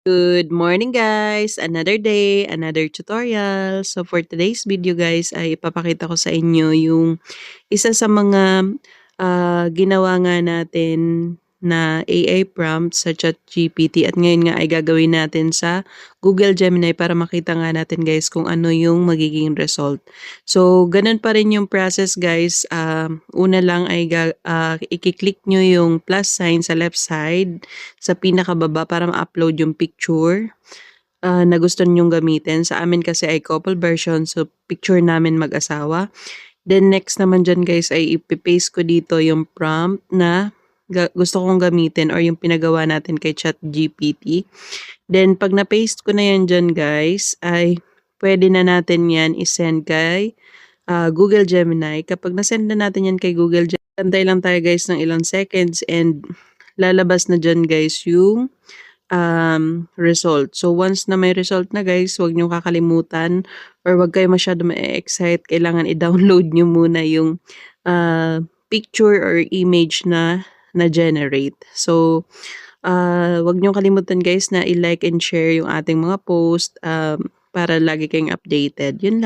Good morning guys! Another day, another tutorial. So for today's video guys ay ipapakita ko sa inyo yung isa sa mga ginawa nga natin na AI prompt sa ChatGPT at ngayon nga ay gagawin natin sa Google Gemini para makita nga natin guys kung ano yung magiging result. So ganun pa rin yung process guys. Una lang ay i-click nyo yung plus sign sa left side sa pinakababa para ma-upload yung picture na gusto nyong gamitin. Sa amin kasi ay couple version, so picture namin mag-asawa. Then next naman dyan guys ay ipipaste ko dito yung prompt na gusto kong gamitin or yung pinagawa natin kay ChatGPT. Then pag na-paste ko na yan dyan guys ay pwede na natin yan isend kay Google Gemini. Kapag nasend na natin yan kay Google Gemini, antay lang tayo guys ng ilang seconds and lalabas na dyan guys yung result. So once na may result na guys, huwag niyo kakalimutan or huwag kayo masyado ma-excite. Kailangan i-download niyo muna yung picture or image na na-generate. So huwag niyo kalimutan guys na i-like and share yung ating mga post para lagi kayong updated. Yun lang.